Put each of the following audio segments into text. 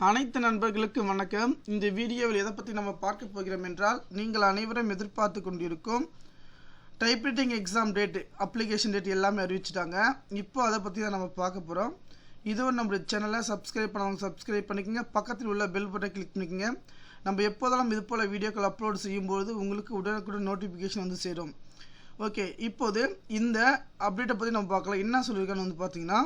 அனைத்து நண்பர்களுக்கும் வணக்கம். இந்த வீடியோவில் எதை பற்றி நம்ம பார்க்க போகிறோம் என்றால், நீங்கள் அனைவரும் எதிர்பார்த்து கொண்டிருக்கும் typewriting exam date, application date எல்லாமே அறிவிச்சிட்டாங்க. இப்போ அதை பற்றி தான் நம்ம பார்க்க போகிறோம். இதுவும் நம்மளுடைய சேனலை சப்ஸ்கிரைப் பண்ணவங்க சப்ஸ்கிரைப் பண்ணிக்கோங்க. பக்கத்தில் உள்ள பெல் பட்டனை கிளிக் பண்ணிக்கோங்க. நம்ம எப்போதெல்லாம் இது போல் வீடியோக்கள் அப்லோட் செய்யும்போது உங்களுக்கு உடனுக்குடன் நோட்டிஃபிகேஷன் வந்து சேரும். ஓகே, இப்போது இந்த அப்டேட்டை பற்றி நம்ம பார்க்கலாம். என்ன சொல்லியிருக்கான்னு வந்து பார்த்தீங்கன்னா,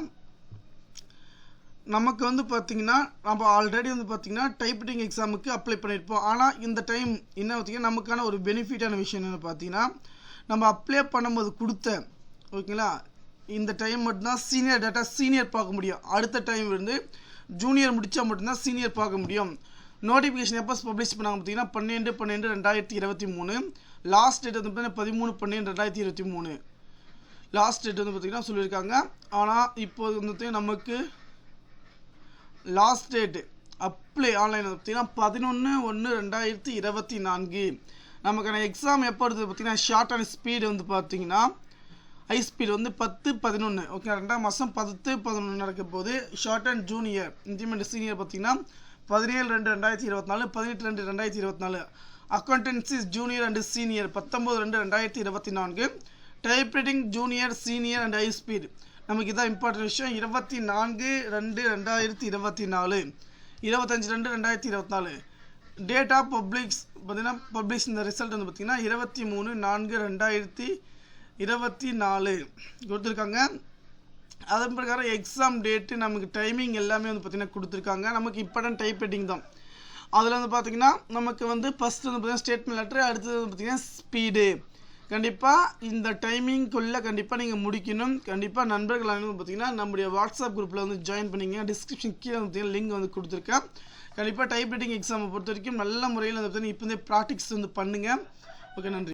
நமக்கு வந்து பார்த்திங்கன்னா நம்ம ஆல்ரெடி வந்து பார்த்திங்கன்னா டைப்ரைட்டிங் எக்ஸாமுக்கு அப்ளை பண்ணியிருப்போம். ஆனால் இந்த டைம் என்ன பார்த்திங்கன்னா நமக்கான ஒரு பெனிஃபிட்டான விஷயம் என்னென்னு பார்த்தீங்கன்னா, நம்ம அப்ளை பண்ணும்போது கொடுத்த ஓகேங்களா, இந்த டைம் மட்டும்தான் சீனியர் டேட்டா சீனியர் பார்க்க முடியும். அடுத்த டைம் வந்து ஜூனியர் முடித்தா மட்டும்தான் சீனியர் பார்க்க முடியும். நோட்டிஃபிகேஷன் எப்போ பப்ளிஷ் பண்ணாங்க பார்த்தீங்கன்னா 12/12/2023. லாஸ்ட் டேட் வந்து பார்த்தீங்கன்னா 13/12/2023 லாஸ்ட் டேட் வந்து பார்த்திங்கன்னா சொல்லியிருக்காங்க. ஆனால் இப்போது வந்து நமக்கு லாஸ்ட் டேட் அப்ளை ஆன்லைன் பார்த்தீங்கன்னா 11/1/2024. நமக்கான எக்ஸாம் எப்போ எடுத்தது பார்த்தீங்கன்னா ஷார்ட் அண்ட் ஸ்பீடு வந்து பார்த்தீங்கன்னா ஹை ஸ்பீடு வந்து 10/11 ஓகே, 2ஆம் மாதம் 10/11 நடக்க போது. Short and junior intimate senior பார்த்தீங்கன்னா 17/2/2024, 18/2/2024. Accountancy junior and senior 19/2/2024. Typewriting junior senior and high speed நமக்கு இதான் இம்பார்ட்டன்ட் விஷயம். 24/2/2024, 25/2/2024. டேட் ஆஃப் பப்ளிக்ஸ் பார்த்தீங்கன்னா பப்ளிஷ் இந்த ரிசல்ட் வந்து பார்த்தீங்கன்னா 23/4/2024 கொடுத்துருக்காங்க. அதன் பிரகாரம் எக்ஸாம் டேட்டு நமக்கு டைமிங் எல்லாமே வந்து பார்த்திங்கன்னா கொடுத்துருக்காங்க. நமக்கு இம்பார்ட்டன்ட் டைப்ரைட்டிங் தான். அதில் வந்து பார்த்திங்கன்னா நமக்கு வந்து ஃபஸ்ட்டு வந்து பார்த்திங்கன்னா ஸ்டேட்மெண்ட் லெட்டர், அடுத்தது வந்து பார்த்திங்கன்னா ஸ்பீடு. கண்டிப்பாக இந்த டைமிங்குள்ளே கண்டிப்பாக நீங்கள் முடிக்கணும். கண்டிப்பாக நண்பர்கள் அனைவரும் பார்த்திங்கன்னா நம்முடைய வாட்ஸ்அப் குரூப்பில் வந்து ஜாயின் பண்ணிங்க. டிஸ்கிரிப்ஷன் கீழே வந்து பார்த்திங்கன்னா லிங்க் வந்து கொடுத்துருக்கேன். கண்டிப்பாக டைப்ரைட்டிங் எக்ஸாமை பொறுத்த வரைக்கும் நல்ல முறையில் வந்து பார்த்திங்கன்னா இப்போ ப்ராக்டிக்ஸ் வந்து பண்ணுங்கள். ஓகே, நன்றி.